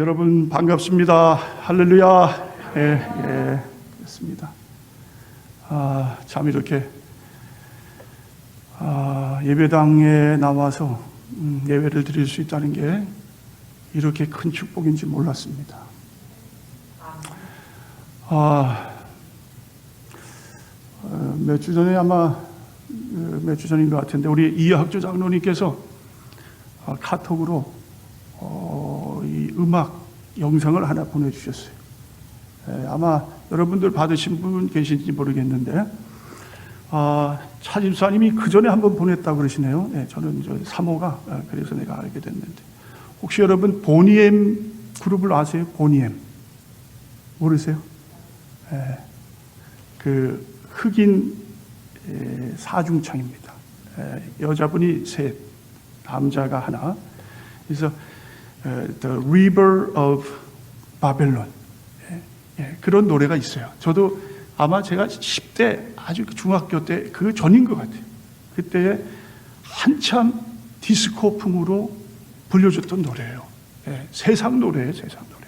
여러분 반갑습니다. 할렐루야. 그렇습니다. 참 이렇게 예배당에 나와서 예배를 드릴 수 있다는 게 이렇게 큰 축복인지 몰랐습니다. 몇 주 전에 몇 주 전인 것 같은데 우리 이학조 장로님께서 카톡으로 이 음악 영상을 하나 보내주셨어요. 아마 여러분들 받으신 분 계신지 모르겠는데 차 집사님이 그 전에 한번 보냈다고 그러시네요. 저는 사모가 그래서 내가 알게 됐는데 혹시 여러분 보니엠 그룹을 아세요? 보니엠 모르세요? 그 흑인 사중창입니다. 여자분이 셋, 남자가 하나. 그래서 The River of Babylon 그런 노래가 있어요. 저도 아마 제가 10대 아주 중학교 때 그 전인 것 같아요. 그때 한참 디스코풍으로 불려줬던 노래예요. 세상 노래예요, 세상 노래.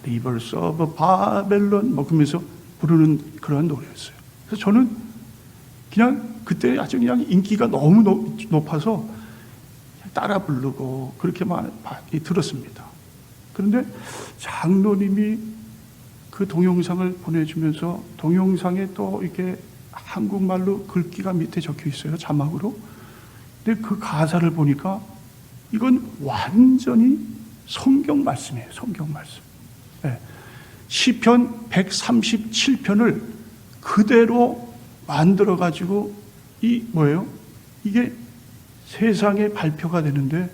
Rivers of Babylon 그러면서 부르는 그런 노래였어요. 그래서 저는 그냥 그때 아주 그냥 인기가 너무 높아서 따라 부르고 그렇게만 들었습니다. 그런데 장로님이 그 동영상을 보내주면서 동영상에 또 이렇게 한국말로 글귀가 밑에 적혀 있어요, 자막으로. 근데 그 가사를 보니까 이건 완전히 성경 말씀이에요, 성경 말씀. 시편 137편을 그대로 만들어가지고 이게 세상에 발표가 되는데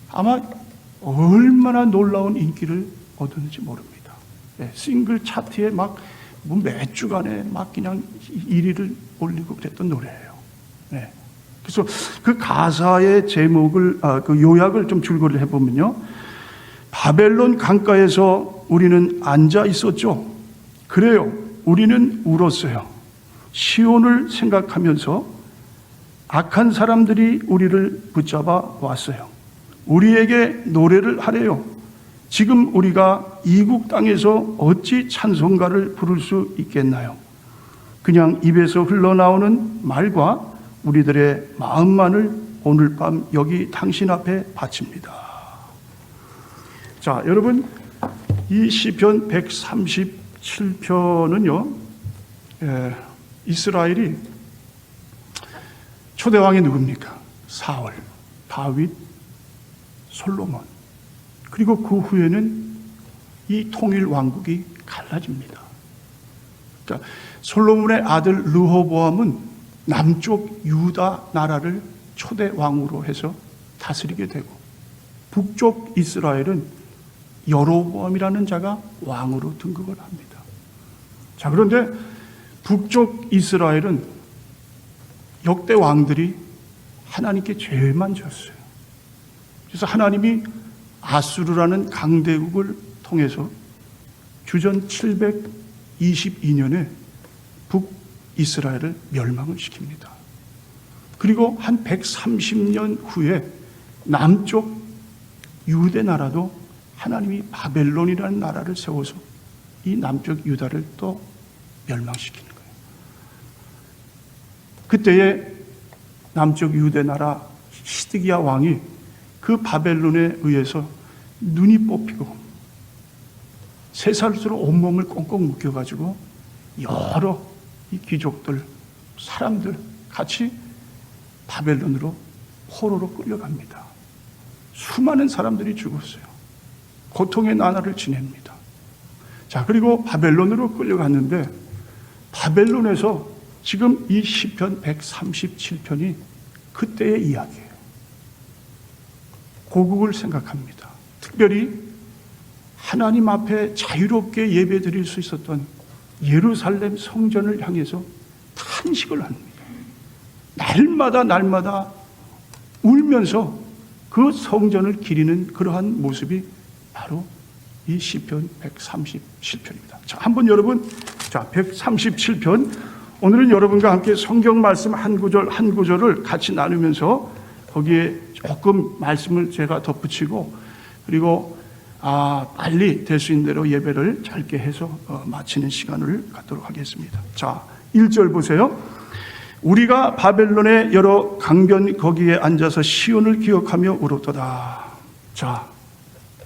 아마 얼마나 놀라운 인기를 얻었는지 모릅니다. 싱글 차트에 몇 주간에 그냥 1위를 올리고 그랬던 노래예요. 그래서 그 가사의 제목을, 그 요약을 좀 줄거리를 해보면요. 바벨론 강가에서 우리는 앉아 있었죠. 그래요. 우리는 울었어요. 시온을 생각하면서 악한 사람들이 우리를 붙잡아 왔어요. 우리에게 노래를 하래요. 지금 우리가 이국 땅에서 어찌 찬송가를 부를 수 있겠나요? 그냥 입에서 흘러나오는 말과 우리들의 마음만을 오늘 밤 여기 당신 앞에 바칩니다. 자, 여러분, 이 시편 137편은요, 이스라엘이 초대왕이 누굽니까? 사울, 다윗, 솔로몬. 그리고 그 후에는 이 통일 왕국이 갈라집니다. 그러니까 솔로몬의 아들 르호보암은 남쪽 유다 나라를 초대 왕으로 해서 다스리게 되고 북쪽 이스라엘은 여로보암이라는 자가 왕으로 등극을 합니다. 자, 그런데 북쪽 이스라엘은 역대 왕들이 하나님께 죄만 졌어요. 그래서 하나님이 아수르라는 강대국을 통해서 주전 722년에 북이스라엘을 멸망을 시킵니다. 그리고 한 130년 후에 남쪽 유대 나라도 하나님이 바벨론이라는 나라를 세워서 이 남쪽 유다를 또 멸망시키는 거예요. 그때에 남쪽 유대 나라 시드기야 왕이 그 바벨론에 의해서 눈이 뽑히고 3살수록 온몸을 꽁꽁 묶여가지고 여러 이 귀족들, 사람들 같이 바벨론으로 포로로 끌려갑니다. 수많은 사람들이 죽었어요. 고통의 나날을 지냅니다. 자, 그리고 바벨론으로 끌려갔는데 바벨론에서 지금 이 시편 137편이 그때의 이야기예요. 고국을 생각합니다. 특별히 하나님 앞에 자유롭게 예배 드릴 수 있었던 예루살렘 성전을 향해서 탄식을 합니다. 날마다 울면서 그 성전을 기리는 그러한 모습이 바로 이 시편 137편입니다. 자, 한번 여러분, 137편 오늘은 여러분과 함께 성경 말씀 한 구절 한 구절을 같이 나누면서 거기에 조금 말씀을 제가 덧붙이고 그리고 빨리 될 수 있는 대로 예배를 짧게 해서 마치는 시간을 갖도록 하겠습니다. 자, 1절 보세요. 우리가 바벨론의 여러 강변 거기에 앉아서 시온을 기억하며 울었도다. 자,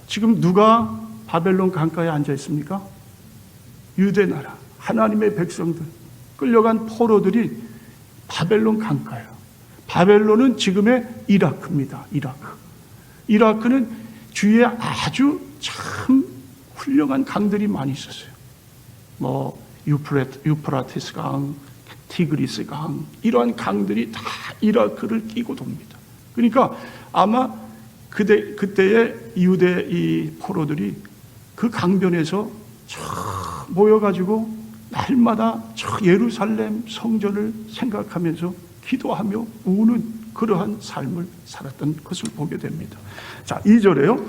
지금 누가 바벨론 강가에 앉아 있습니까? 유대 나라, 하나님의 백성들, 끌려간 포로들이 바벨론 강가예요. 바벨론은 지금의 이라크입니다. 이라크는 주위에 아주 참 훌륭한 강들이 많이 있었어요. 유프라테스 강, 티그리스 강, 이러한 강들이 다 이라크를 끼고 돕니다. 그러니까 아마 그때의 유대 이 포로들이 그 강변에서 모여가지고 날마다 예루살렘 성전을 생각하면서 기도하며 우는 그러한 삶을 살았던 것을 보게 됩니다. 자, 2절에요.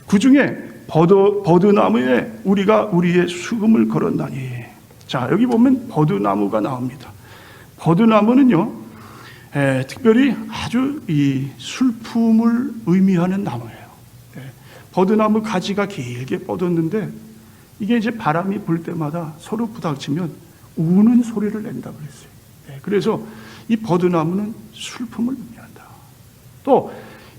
그 중에 버드나무에 우리가 우리의 수금을 걸었나니. 자, 여기 보면 버드나무가 나옵니다. 버드나무는요, 특별히 아주 이 슬픔을 의미하는 나무예요. 버드나무 가지가 길게 뻗었는데 이게 이제 바람이 불 때마다 서로 부닥치면 우는 소리를 낸다고 그랬어요. 그래서 이 버드나무는 슬픔을 의미한다. 또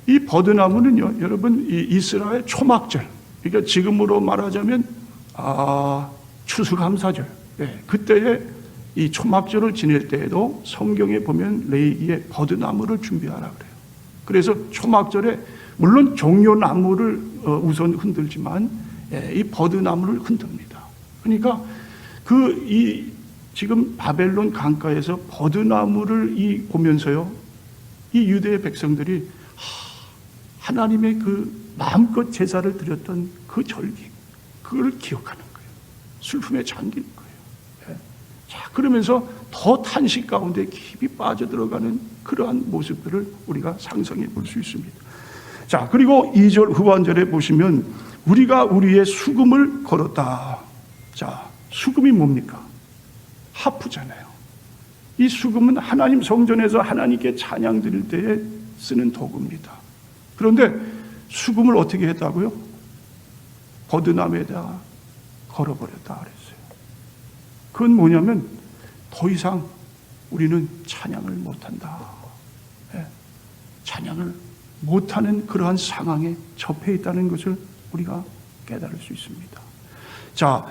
이 버드나무는요, 여러분, 이 이스라엘 초막절, 그러니까 지금으로 말하자면 추수감사절, 그때에 이 초막절을 지낼 때에도 성경에 보면 레위기에 버드나무를 준비하라 그래요. 그래서 초막절에 물론 종려나무를 우선 흔들지만 이 버드나무를 흔듭니다. 그러니까 지금 바벨론 강가에서 버드나무를 보면서요, 이 유대의 백성들이 하나님의 그 마음껏 제사를 드렸던 그 절기, 그걸 기억하는 거예요. 슬픔에 잠기는 거예요. 자, 그러면서 더 탄식 가운데 깊이 빠져들어가는 그러한 모습들을 우리가 상상해 볼 수 있습니다. 자, 그리고 2절 후반절에 보시면 우리가 우리의 수금을 걸었다. 자, 수금이 뭡니까? 하프잖아요. 이 수금은 하나님 성전에서 하나님께 찬양 드릴 때에 쓰는 도구입니다. 그런데 수금을 어떻게 했다고요? 버드나무에다 걸어버렸다 그랬어요. 그건 뭐냐면 더 이상 우리는 찬양을 못한다. 찬양을 못하는 그러한 상황에 접해 있다는 것을 우리가 깨달을 수 있습니다. 자,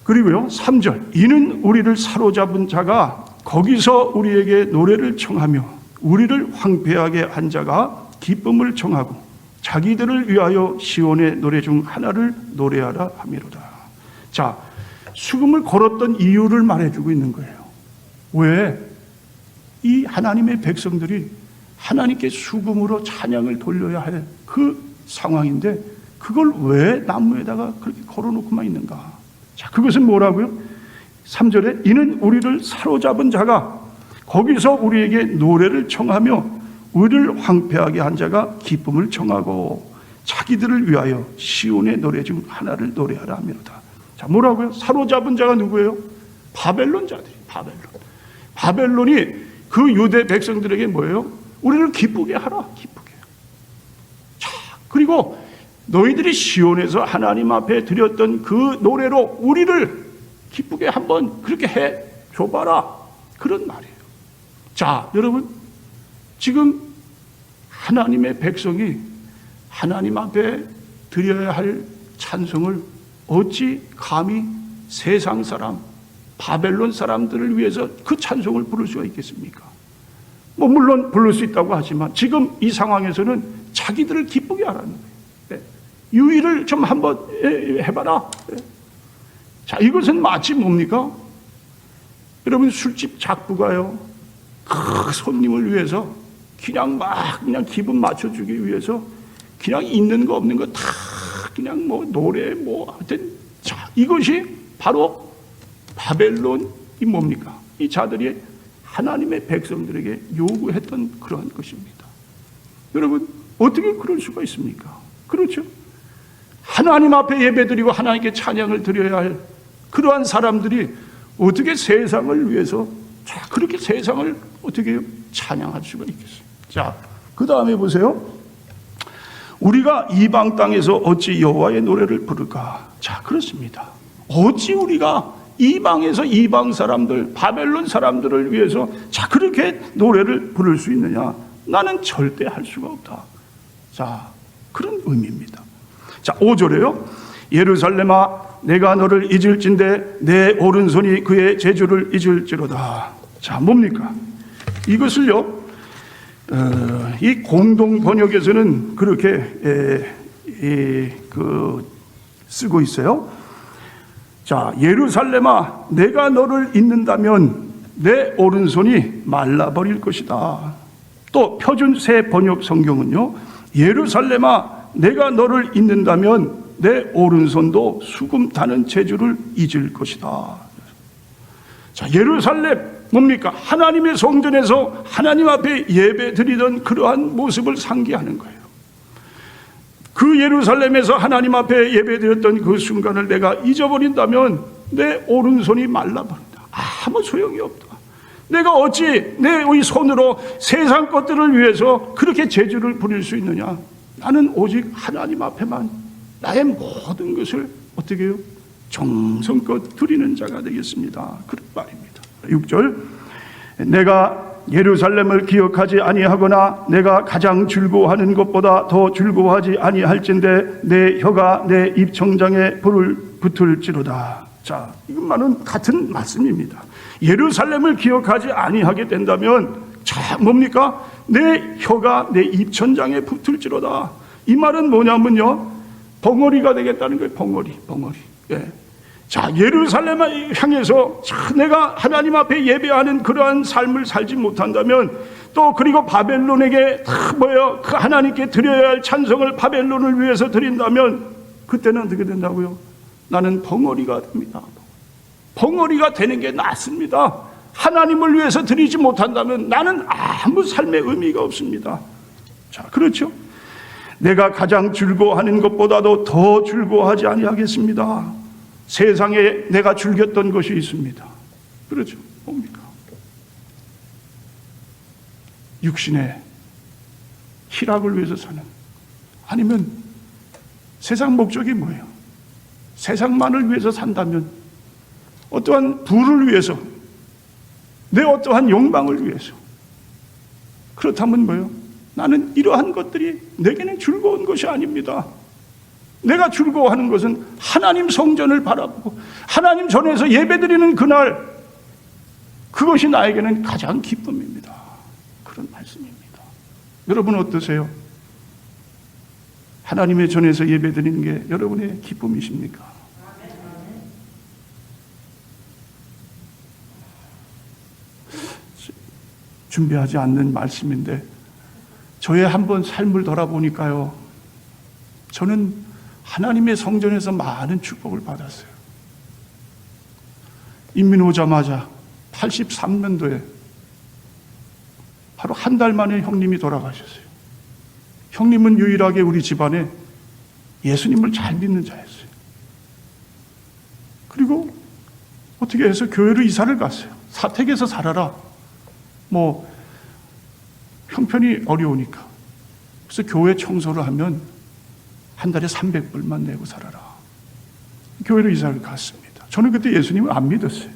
그리고요, 3절. 이는 우리를 사로잡은 자가 거기서 우리에게 노래를 청하며 우리를 황폐하게 한 자가 기쁨을 청하고 자기들을 위하여 시온의 노래 중 하나를 노래하라 하미로다. 자, 수금을 걸었던 이유를 말해주고 있는 거예요. 왜? 이 하나님의 백성들이 하나님께 수금으로 찬양을 돌려야 할 그 상황인데 그걸 왜 나무에다가 그렇게 걸어놓고만 있는가? 자, 그것은 뭐라고요? 3절에 이는 우리를 사로잡은 자가 거기서 우리에게 노래를 청하며 우리를 황폐하게 한 자가 기쁨을 청하고 자기들을 위하여 시온의 노래 중 하나를 노래하라 하미로다. 자, 뭐라고요? 사로잡은 자가 누구예요? 바벨론 자들이. 바벨론이 그 유대 백성들에게 뭐예요? 우리를 기쁘게 하라. 기쁘게. 자, 그리고 너희들이 시온에서 하나님 앞에 드렸던 그 노래로 우리를 기쁘게 한번 그렇게 해 줘봐라. 그런 말이에요. 자, 여러분, 지금 하나님의 백성이 하나님 앞에 드려야 할 찬송을 어찌 감히 세상 사람, 바벨론 사람들을 위해서 그 찬송을 부를 수가 있겠습니까? 물론 부를 수 있다고 하지만 지금 이 상황에서는 자기들을 기쁘게 하라는 거예요. 유의를 좀 한번 해봐라. 자, 이것은 마치 뭡니까? 여러분, 술집 작부가요, 그 손님을 위해서 그냥 기분 맞춰주기 위해서 그냥 있는 거 없는 거 다 그냥 노래 하여튼. 자, 이것이 바로 바벨론이 뭡니까? 이 자들이 하나님의 백성들에게 요구했던 그러한 것입니다. 여러분, 어떻게 그럴 수가 있습니까? 그렇죠? 하나님 앞에 예배드리고 하나님께 찬양을 드려야 할 그러한 사람들이 어떻게 세상을 위해서 그렇게 세상을 어떻게 찬양할 수가 있겠어요? 자, 그 다음에 보세요. 우리가 이방 땅에서 어찌 여호와의 노래를 부를까? 자, 그렇습니다. 어찌 우리가 이방에서 이방 사람들, 바벨론 사람들을 위해서 자 그렇게 노래를 부를 수 있느냐? 나는 절대 할 수가 없다. 자, 그런 의미입니다. 자, 5절에요. 예루살렘아, 내가 너를 잊을진대 내 오른손이 그의 재주를 잊을지로다. 자, 뭡니까? 이것을요, 이 공동 번역에서는 그렇게 쓰고 있어요. 자, 예루살렘아, 내가 너를 잊는다면 내 오른손이 말라버릴 것이다. 또 표준 새 번역 성경은요, 예루살렘아, 내가 너를 잊는다면 내 오른손도 수금 타는 재주를 잊을 것이다. 자, 예루살렘 뭡니까? 하나님의 성전에서 하나님 앞에 예배 드리던 그러한 모습을 상기하는 거예요. 그 예루살렘에서 하나님 앞에 예배 드렸던 그 순간을 내가 잊어버린다면 내 오른손이 말라버린다. 아무 소용이 없다. 내가 어찌 내 손으로 세상 것들을 위해서 그렇게 재주를 부릴 수 있느냐? 나는 오직 하나님 앞에만 나의 모든 것을 어떻게 해요? 정성껏 드리는 자가 되겠습니다. 그런 말입니다. 6절, 내가 예루살렘을 기억하지 아니하거나 내가 가장 즐거워하는 것보다 더 즐거워하지 아니할진대 내 혀가 내 입천장에 불을 붙을지로다. 자, 이것만은 같은 말씀입니다. 예루살렘을 기억하지 아니하게 된다면 자, 뭡니까? 내 혀가 내 입천장에 붙을지로다. 이 말은 뭐냐면요, 벙어리가 되겠다는 거예요. 벙어리. 예. 자, 예루살렘을 향해서 내가 하나님 앞에 예배하는 그러한 삶을 살지 못한다면, 또 그리고 바벨론에게 그 하나님께 드려야 할 찬송을 바벨론을 위해서 드린다면 그때는 어떻게 된다고요? 나는 벙어리가 됩니다. 벙어리가 되는 게 낫습니다. 하나님을 위해서 드리지 못한다면 나는 아무 삶의 의미가 없습니다. 자, 그렇죠? 내가 가장 즐거워하는 것보다도 더 즐거워하지 아니하겠습니다. 세상에 내가 즐겼던 것이 있습니다. 그렇죠? 뭡니까? 육신의 희락을 위해서 사는, 아니면 세상 목적이 뭐예요? 세상만을 위해서 산다면, 어떠한 부를 위해서, 내 어떠한 욕망을 위해서, 그렇다면 뭐예요? 나는 이러한 것들이 내게는 즐거운 것이 아닙니다. 내가 즐거워하는 것은 하나님 성전을 바라보고 하나님 전에서 예배드리는 그날, 그것이 나에게는 가장 기쁨입니다. 그런 말씀입니다. 여러분 어떠세요? 하나님의 전에서 예배드리는 게 여러분의 기쁨이십니까? 준비하지 않는 말씀인데 저의 한번 삶을 돌아보니까요, 저는 하나님의 성전에서 많은 축복을 받았어요. 인민 오자마자 83년도에 바로 한 달 만에 형님이 돌아가셨어요. 형님은 유일하게 우리 집안에 예수님을 잘 믿는 자였어요. 그리고 어떻게 해서 교회로 이사를 갔어요. 사택에서 살아라. 형편이 어려우니까. 그래서 교회 청소를 하면 한 달에 300불만 내고 살아라. 교회로 이사를 갔습니다. 저는 그때 예수님을 안 믿었어요.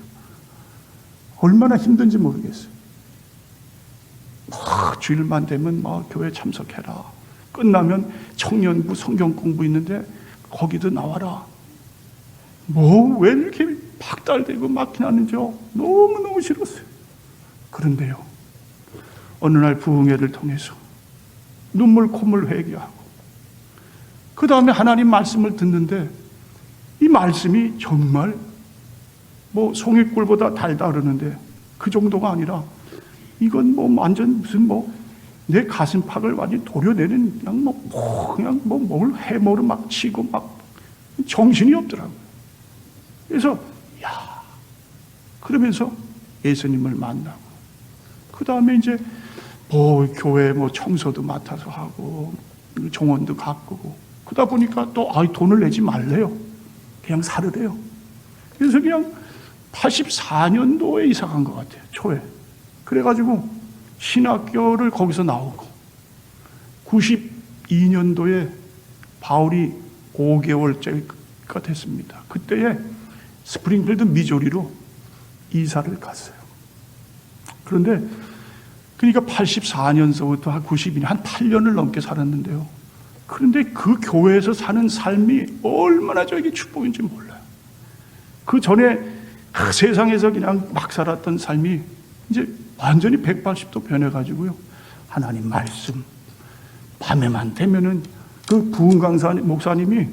얼마나 힘든지 모르겠어요. 주일만 되면 교회 참석해라. 끝나면 청년부 성경 공부 있는데 거기도 나와라. 왜 이렇게 박달되고 막히나는지요. 너무너무 싫었어요. 그런데요, 어느 날 부흥회를 통해서 눈물 콧물 회개하고 그 다음에 하나님 말씀을 듣는데 이 말씀이 정말 송이꿀보다 달다 그러는데 그 정도가 아니라 이건 완전 무슨 내 가슴팍을 완전히 도려내는 그냥 뭘 해머로 막 치고 막 정신이 없더라고요. 그래서 그러면서 예수님을 만나고 그 다음에 이제 교회 청소도 맡아서 하고 정원도 가꾸고 그러다 보니까 또 돈을 내지 말래요. 그냥 살으래요. 그래서 그냥 84년도에 이사 간 것 같아요. 초에. 그래가지고 신학교를 거기서 나오고 2년도에 바울이 5개월째가 됐습니다. 그때에 스프링필드 미조리로 이사를 갔어요. 그런데 그러니까 84년서부터 한 92년, 한 8년을 넘게 살았는데요. 그런데 그 교회에서 사는 삶이 얼마나 저에게 축복인지 몰라요. 그 전에 세상에서 그냥 막 살았던 삶이 이제 완전히 180도 변해가지고요. 하나님 말씀, 밤에만 되면은 그 부흥 강사 목사님이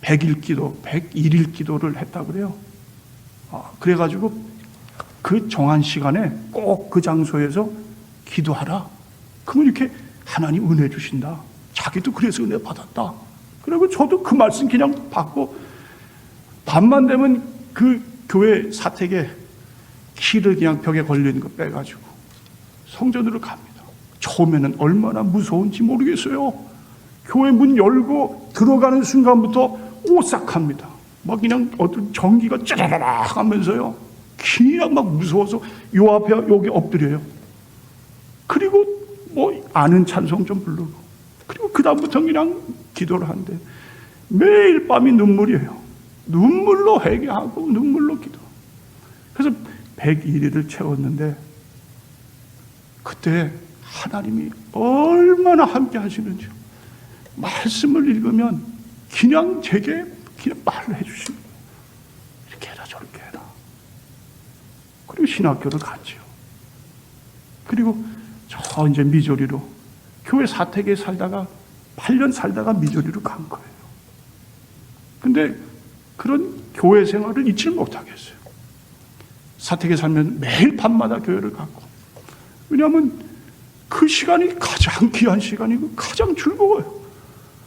100일 기도, 101일 기도를 했다 그래요. 그래가지고 그 정한 시간에 꼭 그 장소에서 기도하라. 그러면 이렇게 하나님 은혜 주신다. 자기도 그래서 은혜 받았다. 그리고 저도 그 말씀 그냥 받고 밤만 되면 그 교회 사택에 키를 그냥 벽에 걸려있는 거 빼가지고 성전으로 갑니다. 처음에는 얼마나 무서운지 모르겠어요. 교회 문 열고 들어가는 순간부터 오싹합니다. 막 그냥 어떤 전기가 짜라락 하면서요. 그냥 막 무서워서 요 앞에 여기 엎드려요. 그리고 뭐 아는 찬송 좀 부르고 그리고 그 다음부터 그냥 기도를 하는데 매일 밤이 눈물이에요. 눈물로 회개하고 눈물로 기도. 그래서 101일을 채웠는데 그때 하나님이 얼마나 함께 하시는지 말씀을 읽으면 그냥 제게 그냥 말을 해주시는 거예요. 이렇게 해라 저렇게 해라. 그리고 신학교를 갔죠. 그리고 저 이제 미조리로 교회 사택에 살다가 8년 살다가 미조리로 간 거예요. 근데 그런 교회 생활을 잊지 못하겠어요. 사택에 살면 매일 밤마다 교회를 갔고 왜냐하면 그 시간이 가장 귀한 시간이고 가장 즐거워요.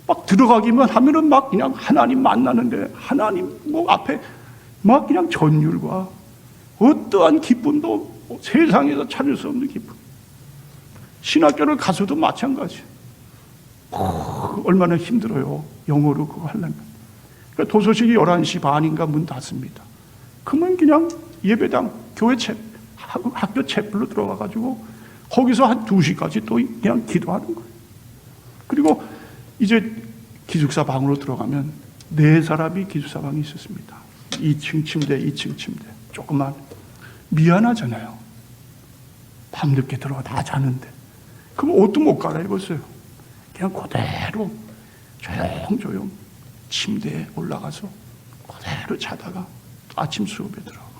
막 들어가기만 하면은 막 그냥 하나님 만나는데 하나님 뭐 앞에 막 그냥 전율과 어떠한 기쁨도 세상에서 찾을 수 없는 기쁨. 신학교를 가서도 마찬가지. 얼마나 힘들어요. 영어로 그거 하려면. 그러니까 도서식이 11시 반인가 문 닫습니다. 그러면 그냥 예배당, 교회 학교 채플로 들어가가지고 거기서 한 2시까지 또 그냥 기도하는 거예요. 그리고 이제 기숙사 방으로 들어가면 4사람이 기숙사 방이 있었습니다. 2층 침대, 2층 침대. 조금만 미안하잖아요. 밤늦게 들어가 다 자는데. 그럼 옷도 못 갈아입었어요. 그냥 그대로 조용조용 침대에 올라가서 그대로 자다가 아침 수업에 들어가고.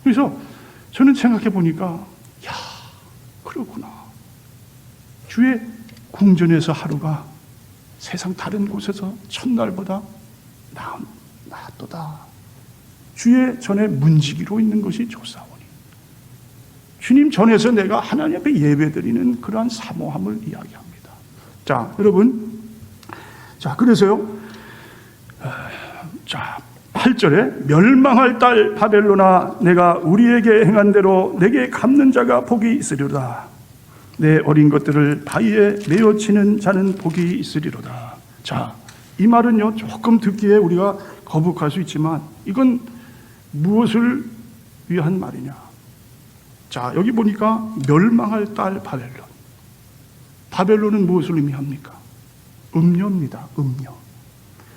그래서 저는 생각해 보니까 야, 그렇구나. 주의 궁전에서 하루가 세상 다른 곳에서 첫날보다 나았도다. 주의 전에 문지기로 있는 것이 좋사오니. 주님 전에서 내가 하나님 앞에 예배드리는 그러한 사모함을 이야기합니다. 자, 여러분. 자, 그래서요. 자, 8절에 멸망할 딸 바벨로나 내가 우리에게 행한 대로 내게 갚는 자가 복이 있으리로다. 내 어린 것들을 바위에 메어치는 자는 복이 있으리로다. 자, 이 말은요 조금 듣기에 우리가 거북할 수 있지만 이건 무엇을 위한 말이냐. 자, 여기 보니까 멸망할 딸 바벨론. 바벨론은 무엇을 의미합니까? 음료입니다. 음료.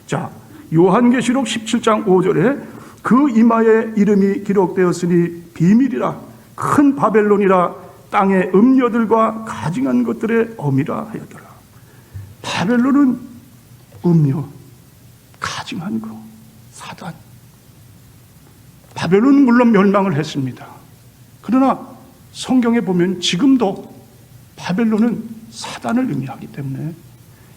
자, 요한계시록 17장 5절에 그 이마에 이름이 기록되었으니 비밀이라 큰 바벨론이라 땅의 음료들과 가증한 것들의 어미라 하였더라. 바벨론은 음료, 가증한 거, 사단. 바벨론은 물론 멸망을 했습니다. 그러나 성경에 보면 지금도 바벨론은 사단을 의미하기 때문에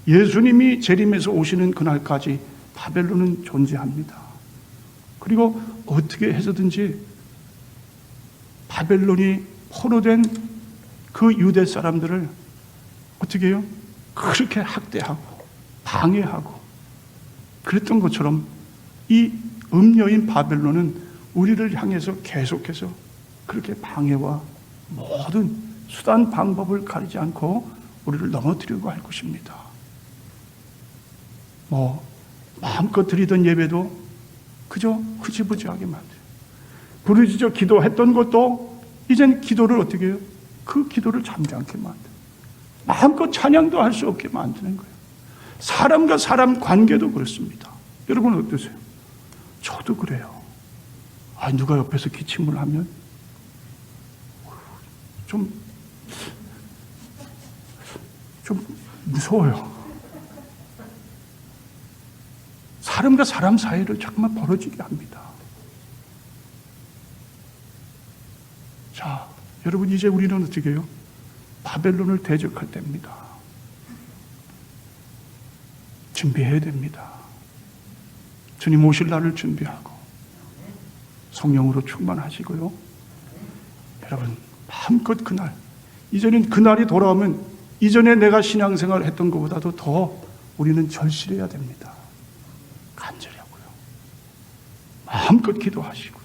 예수님이 재림에서 오시는 그날까지 바벨론은 존재합니다. 그리고 어떻게 해서든지 바벨론이 포로된 그 유대 사람들을 어떻게 해요? 그렇게 학대하고 방해하고 그랬던 것처럼 이 음녀인 바벨론은 우리를 향해서 계속해서 그렇게 방해와 모든 수단 방법을 가리지 않고 우리를 넘어뜨리려고 할 것입니다. 뭐 마음껏 드리던 예배도 그저 흐지부지하게 만들어요. 부르짖어 기도했던 것도 이젠 기도를 어떻게 해요? 그 기도를 잠잠케 만들어요. 마음껏 찬양도 할 수 없게 만드는 거예요. 사람과 사람 관계도 그렇습니다. 여러분 어떠세요? 저도 그래요. 누가 옆에서 기침을 하면 좀 무서워요. 사람과 사람 사이를 자꾸만 벌어지게 합니다. 자, 여러분 이제 우리는 어떻게 해요? 바벨론을 대적할 때입니다. 준비해야 됩니다. 주님 오실 날을 준비하고 성령으로 충만하시고요. 여러분 마음껏 그날, 이제는 그날이 돌아오면 이전에 내가 신앙생활 했던 것보다도 더 우리는 절실해야 됩니다. 간절히 하고요. 마음껏 기도하시고요.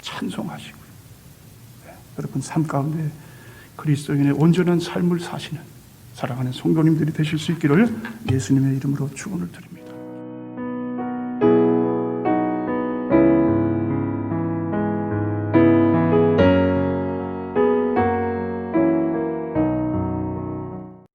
찬송하시고요. 네, 여러분 삶 가운데 그리스도인의 온전한 삶을 사시는 사랑하는 성도님들이 되실 수 있기를 예수님의 이름으로 축원을 드립니다.